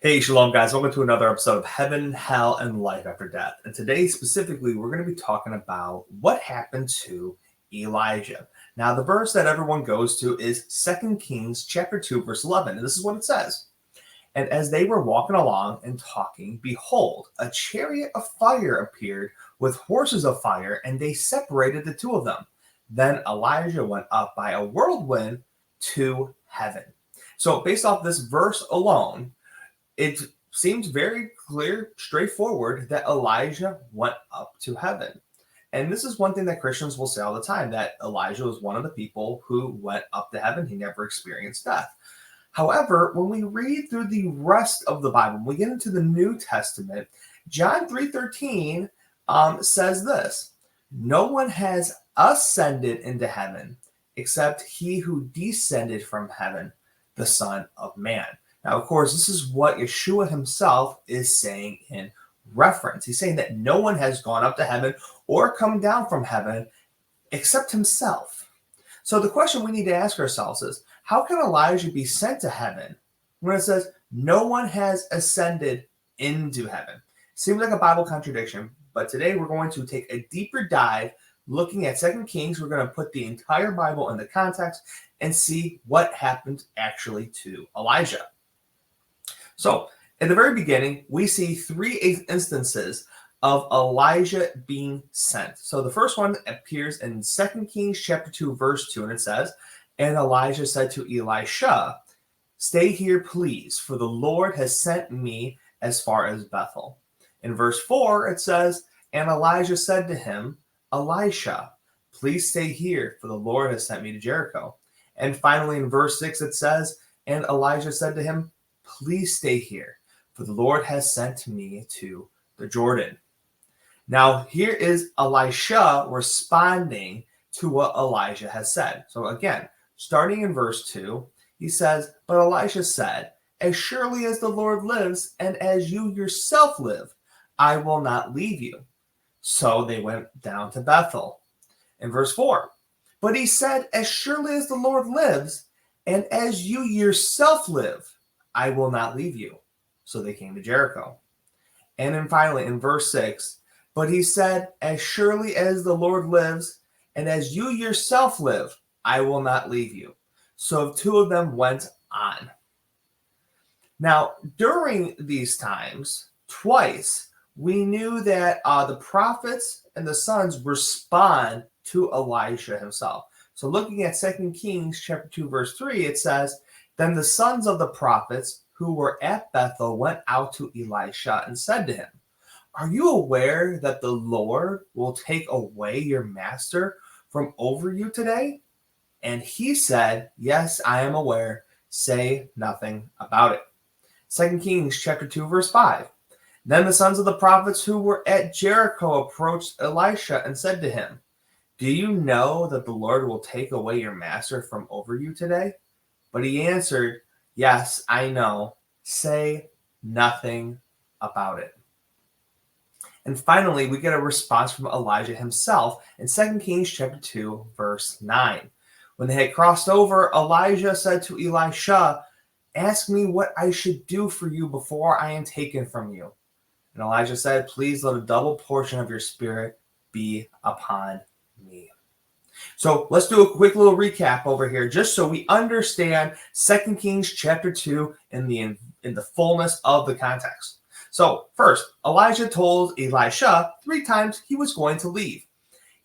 Hey, Shalom, guys. Welcome to another episode of Heaven, Hell, and Life After Death. And today, specifically, we're going to be talking about what happened to Elijah. Now, the verse that everyone goes to is 2 Kings chapter 2, verse 11. And this is what it says. And as they were walking along and talking, behold, a chariot of fire appeared with horses of fire, and they separated the two of them. Then Elijah went up by a whirlwind to heaven. So, based off this verse alone, it seems very clear, straightforward that Elijah went up to heaven. And this is one thing that Christians will say all the time, that Elijah was one of the people who went up to heaven. He never experienced death. However, when we read through the rest of the Bible, when we get into the New Testament, John 3:13 says this: no one has ascended into heaven except he who descended from heaven, the Son of Man. Now, of course, this is what Yeshua himself is saying in reference. He's saying that no one has gone up to heaven or come down from heaven except himself. So the question we need to ask ourselves is, how can Elijah be sent to heaven when it says no one has ascended into heaven? Seems like a Bible contradiction, but today we're going to take a deeper dive looking at 2 Kings. We're going to put the entire Bible into context and see what happened actually to Elijah. So, in the very beginning, we see three instances of Elijah being sent. So, the first one appears in 2 Kings chapter 2, verse 2, and it says, and Elijah said to Elisha, stay here, please, for the Lord has sent me as far as Bethel. In verse 4, it says, and Elijah said to him, Elisha, please stay here, for the Lord has sent me to Jericho. And finally, in verse 6, it says, and Elijah said to him, please stay here, for the Lord has sent me to the Jordan. Now, here is Elisha responding to what Elijah has said. So again, starting in verse 2, he says, but Elisha said, as surely as the Lord lives, and as you yourself live, I will not leave you. So they went down to Bethel. In verse 4, but he said, as surely as the Lord lives, and as you yourself live, I will not leave you. So they came to Jericho. And then finally, in verse 6, but he said, as surely as the Lord lives, and as you yourself live, I will not leave you. So two of them went on. Now, during these times, twice, we knew that the prophets and the sons respond to Elijah himself. So looking at 2 Kings chapter 2, verse 3, it says, then the sons of the prophets who were at Bethel went out to Elisha and said to him, are you aware that the Lord will take away your master from over you today? And he said, yes, I am aware. Say nothing about it. 2 Kings chapter 2, verse 5. Then the sons of the prophets who were at Jericho approached Elisha and said to him, do you know that the Lord will take away your master from over you today? But he answered, yes, I know. Say nothing about it. And finally, we get a response from Elijah himself in 2 Kings chapter 2, verse 9. When they had crossed over, Elijah said to Elisha, ask me what I should do for you before I am taken from you. And Elijah said, please let a double portion of your spirit be upon me. So let's do a quick little recap over here, just so we understand 2 Kings chapter 2 in the fullness of the context. So first, Elijah told Elisha 3 times he was going to leave.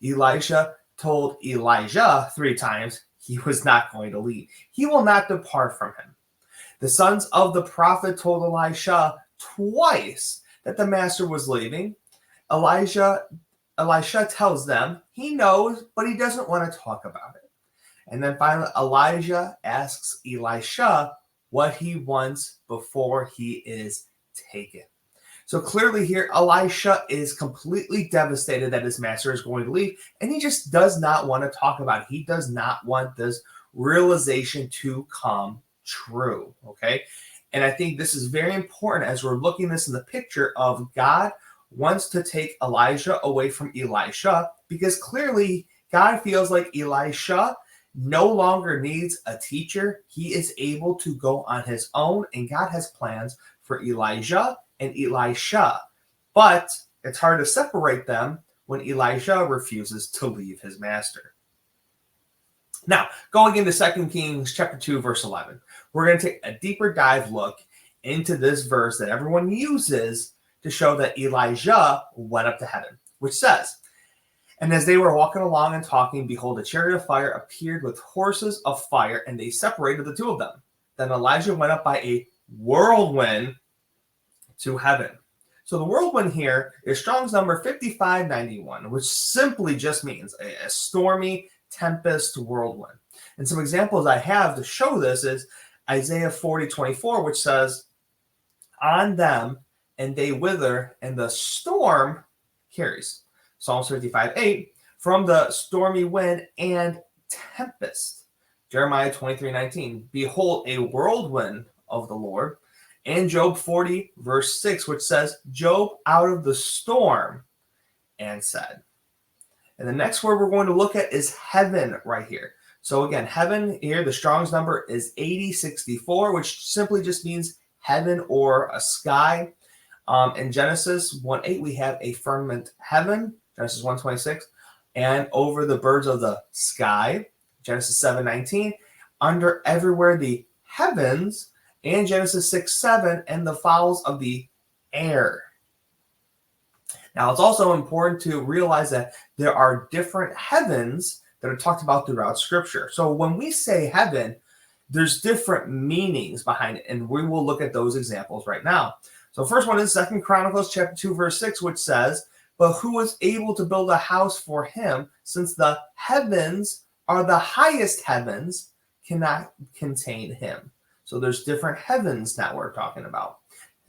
Elisha told Elijah 3 times he was not going to leave. He will not depart from him. The sons of the prophet told Elisha twice that the master was leaving. Elisha tells them he knows, but he doesn't want to talk about it. And then finally, Elijah asks Elisha what he wants before he is taken. So clearly here, Elisha is completely devastated that his master is going to leave, and he just does not want to talk about it. He does not want this realization to come true, okay? And I think this is very important as we're looking at this in the picture of God wants to take Elijah away from Elisha, because clearly God feels like Elisha no longer needs a teacher. He is able to go on his own, and God has plans for Elijah and Elisha, but it's hard to separate them when Elijah refuses to leave his master. Now, going into 2 Kings chapter 2, verse 11, we're going to take a deeper dive look into this verse that everyone uses to show that Elijah went up to heaven, which says, "And as they were walking along and talking, behold, a chariot of fire appeared with horses of fire, and they separated the two of them. Then Elijah went up by a whirlwind to heaven." So the whirlwind here is Strong's number 5591, which simply just means a stormy tempest whirlwind. And some examples I have to show this is Isaiah 40:24, which says, "On them and they wither, and the storm carries." Psalms 55:8, "From the stormy wind and tempest." Jeremiah 23:19, "Behold, a whirlwind of the Lord." And Job 40, verse 6, which says, "Job out of the storm and said." And the next word we're going to look at is heaven right here. So again, heaven here, the Strong's number is 8064, which simply just means heaven or a sky. In Genesis 1:8, we have a firmament heaven, Genesis 1:26, and over the birds of the sky, Genesis 7:19, under everywhere the heavens, and Genesis 6:7, and the fowls of the air. Now, it's also important to realize that there are different heavens that are talked about throughout Scripture. So when we say heaven, there's different meanings behind it, and we will look at those examples right now. So first one is 2 Chronicles chapter 2, verse 6, which says, "But who was able to build a house for him, since the heavens are the highest heavens, cannot contain him?" So there's different heavens that we're talking about.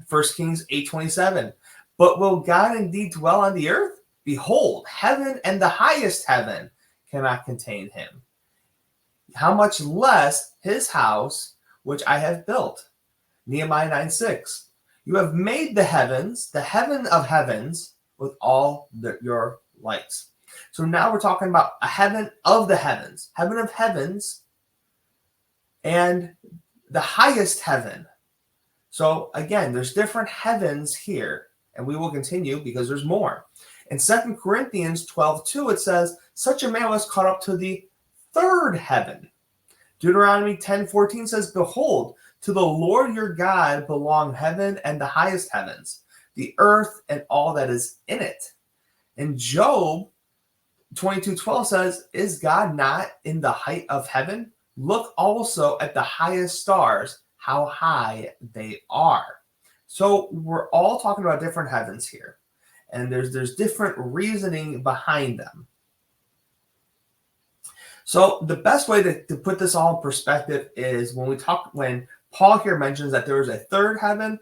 1 Kings 8:27, "But will God indeed dwell on the earth? Behold, heaven and the highest heaven cannot contain him. How much less his house, which I have built?" Nehemiah 9:6, "You have made the heavens, the heaven of heavens, with all your lights." So now we're talking about a heaven of heaven of heavens, and the highest heaven. So again, there's different heavens here, and we will continue because there's more. In 2 Corinthians 12:2, it says, "Such a man was caught up to the third heaven." Deuteronomy 10:14 says, "Behold, to the Lord your God belong heaven and the highest heavens, the earth and all that is in it." And Job 22:12 says, "Is God not in the height of heaven? Look also at the highest stars, how high they are." So we're all talking about different heavens here, and there's different reasoning behind them. So the best way to put this all in perspective is when Paul here mentions that there is a third heaven.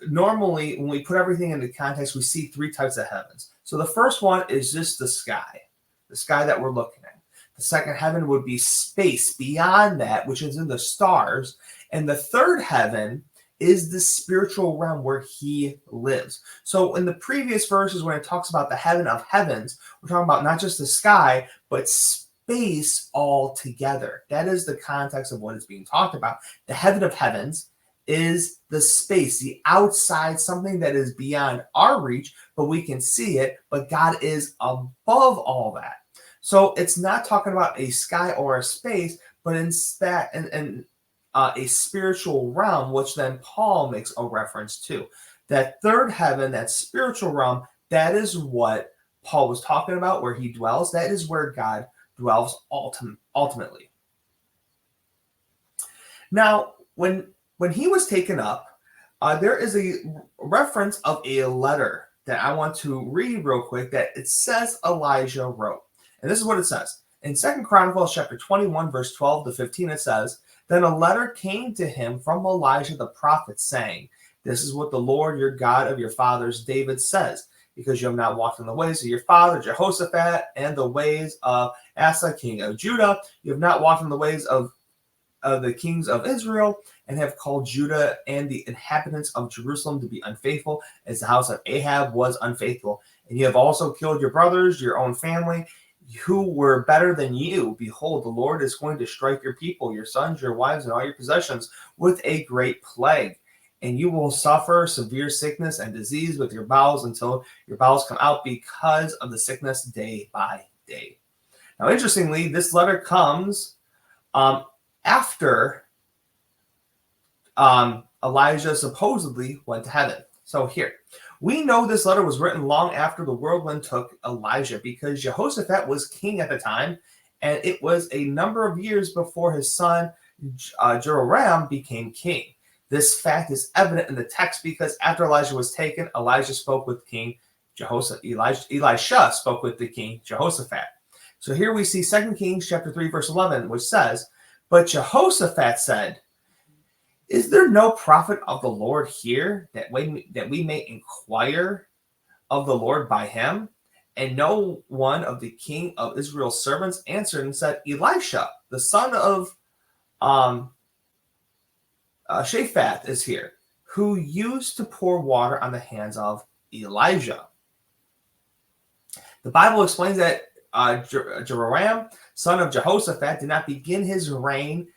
Normally, when we put everything into context, we see three types of heavens. So the first one is just the sky that we're looking at. The second heaven would be space beyond that, which is in the stars. And the third heaven is the spiritual realm where he lives. So in the previous verses, when it talks about the heaven of heavens, we're talking about not just the sky, but space altogether. That is the context of what is being talked about. The heaven of heavens is the space, the outside, something that is beyond our reach, but we can see it, but God is above all that. So it's not talking about a sky or a space, but instead a spiritual realm, which then Paul makes a reference to. That third heaven, that spiritual realm, that is what Paul was talking about, where he dwells. That is where God dwells ultimately. Now, when he was taken up, there is a reference of a letter that I want to read real quick that it says Elijah wrote. And this is what it says. In 2 Chronicles chapter 21, verse 12 to 15, it says, "Then a letter came to him from Elijah the prophet, saying, This is what the Lord your God of your fathers David says, because you have not walked in the ways of your father Jehoshaphat and the ways of Asa, king of Judah. You have not walked in the ways of the kings of Israel, and have called Judah and the inhabitants of Jerusalem to be unfaithful, as the house of Ahab was unfaithful. And you have also killed your brothers, your own family, who were better than you. Behold, the Lord is going to strike your people, your sons, your wives, and all your possessions with a great plague. and you will suffer severe sickness and disease with your bowels until your bowels come out because of the sickness day by day. Now, interestingly, this letter comes after Elijah supposedly went to heaven. So here, we know this letter was written long after the whirlwind took Elijah because Jehoshaphat was king at the time, and it was a number of years before his son Jehoram became king. This fact is evident in the text because after Elijah was taken, Elijah spoke with King Jehoshaphat. Elisha spoke with the king Jehoshaphat. So here we see 2 Kings chapter 3, verse 11, which says, "But Jehoshaphat said, is there no prophet of the Lord here that we may inquire of the Lord by him?" And no one of the king of Israel's servants answered and said, "Elisha, the son of Shaphat, is here, who used to pour water on the hands of Elijah." The Bible explains that Jehoram, son of Jehoshaphat, did not begin his reign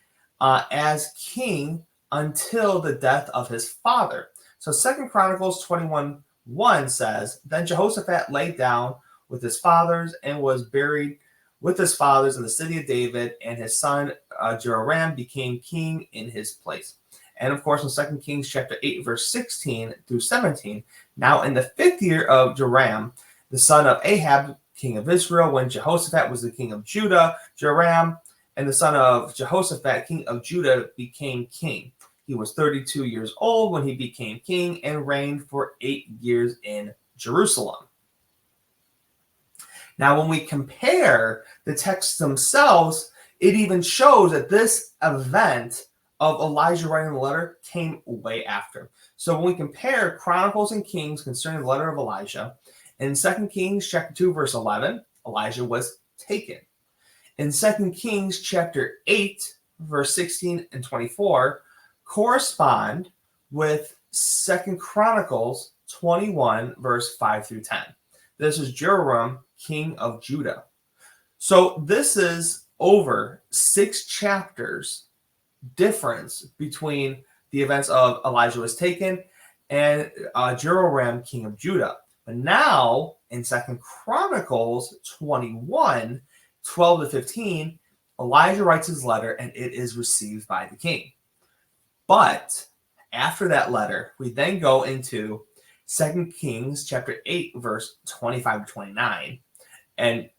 as king until the death of his father. So 2 Chronicles 21:1 says, "Then Jehoshaphat lay down with his fathers and was buried with his fathers in the city of David, and his son Jehoram became king in his place." And of course, in 2 Kings chapter 8, verse 16 through 17, "Now in the 5th year of Joram, the son of Ahab, king of Israel, when Jehoshaphat was the king of Judah, Joram and the son of Jehoshaphat, king of Judah, became king. He was 32 years old when he became king and reigned for 8 years in Jerusalem." Now, when we compare the texts themselves, it even shows that this event of Elijah writing the letter came way after. So when we compare Chronicles and Kings concerning the letter of Elijah, in 2 Kings chapter 2, verse 11, Elijah was taken. In 2 Kings chapter 8, verse 16 and 24, correspond with 2 Chronicles 21, verse 5 through 10. This is Jehoram, king of Judah. So this is over 6 chapters difference between the events of Elijah was taken and Jehoram, king of Judah. But now in 2 Chronicles 21, 12 to 15, Elijah writes his letter and it is received by the king. But after that letter, we then go into 2 Kings chapter 8, verse 25 to 29, and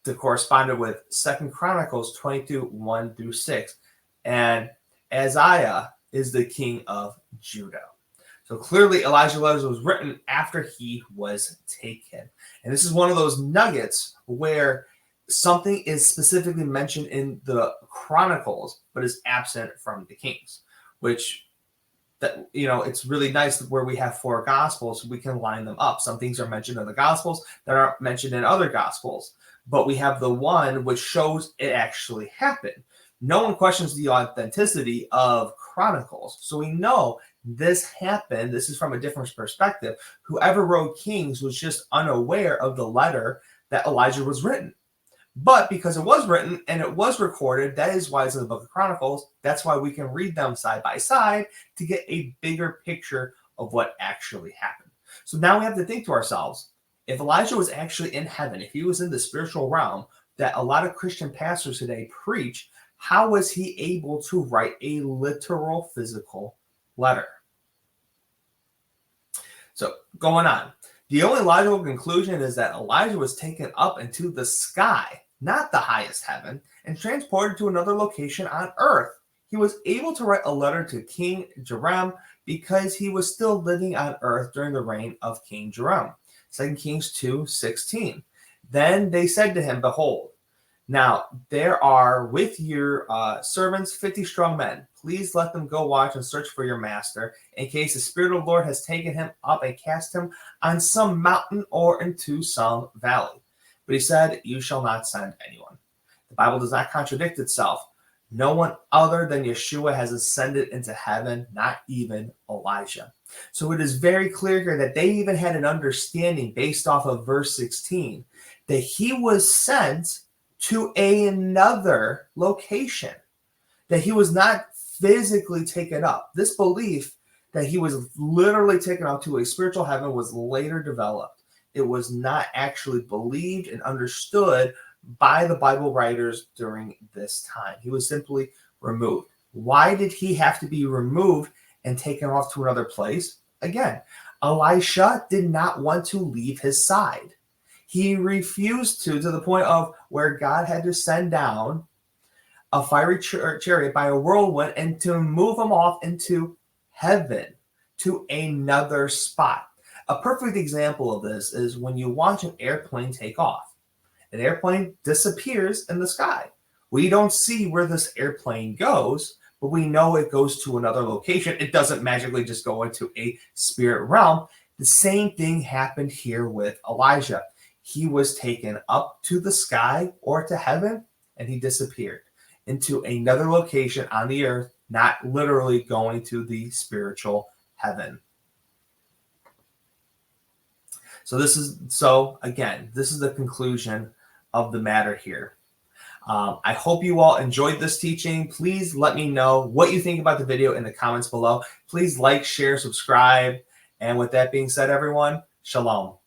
to correspond with 2 Chronicles 22, 1 through 6. And Isaiah is the king of Judah. So clearly Elijah's letters was written after he was taken. And this is one of those nuggets where something is specifically mentioned in the Chronicles, but is absent from the Kings, which that it's really nice where we have 4 gospels, we can line them up. Some things are mentioned in the gospels that aren't mentioned in other gospels, but we have the one which shows it actually happened. No one questions the authenticity of Chronicles. So we know this happened. This is from a different perspective. Whoever wrote Kings was just unaware of the letter that Elijah was written. But because it was written and it was recorded, that is why it's in the book of Chronicles. That's why we can read them side by side to get a bigger picture of what actually happened. So now we have to think to ourselves, if Elijah was actually in heaven, if he was in the spiritual realm that a lot of Christian pastors today preach, how was he able to write a literal physical letter? So going on. The only logical conclusion is that Elijah was taken up into the sky, not the highest heaven, and transported to another location on earth. He was able to write a letter to King Joram because he was still living on earth during the reign of King Joram. 2 Kings 2:16. Then they said to him, "Behold, now there are with your servants 50 strong men. Please let them go watch and search for your master, in case the Spirit of the Lord has taken him up and cast him on some mountain or into some valley." But he said, "You shall not send anyone." The Bible does not contradict itself. No one other than Yeshua has ascended into heaven, not even Elijah. So it is very clear here that they even had an understanding based off of verse 16 that he was sent to another location, that he was not physically taken up. This belief that he was literally taken up to a spiritual heaven was later developed. It was not actually believed and understood by the Bible writers during this time. He was simply removed. Why did he have to be removed and taken off to another place? Again, Elisha did not want to leave his side. He refused to the point of where God had to send down a fiery chariot by a whirlwind and to move him off into heaven to another spot. A perfect example of this is when you watch an airplane take off. An airplane disappears in the sky. We don't see where this airplane goes, but we know it goes to another location. It doesn't magically just go into a spirit realm. The same thing happened here with Elijah. He was taken up to the sky or to heaven, and he disappeared into another location on the earth, not literally going to the spiritual heaven. So again, this is the conclusion of the matter here. I hope you all enjoyed this teaching. Please let me know what you think about the video in the comments below. Please like, share, subscribe. And with that being said, everyone, shalom.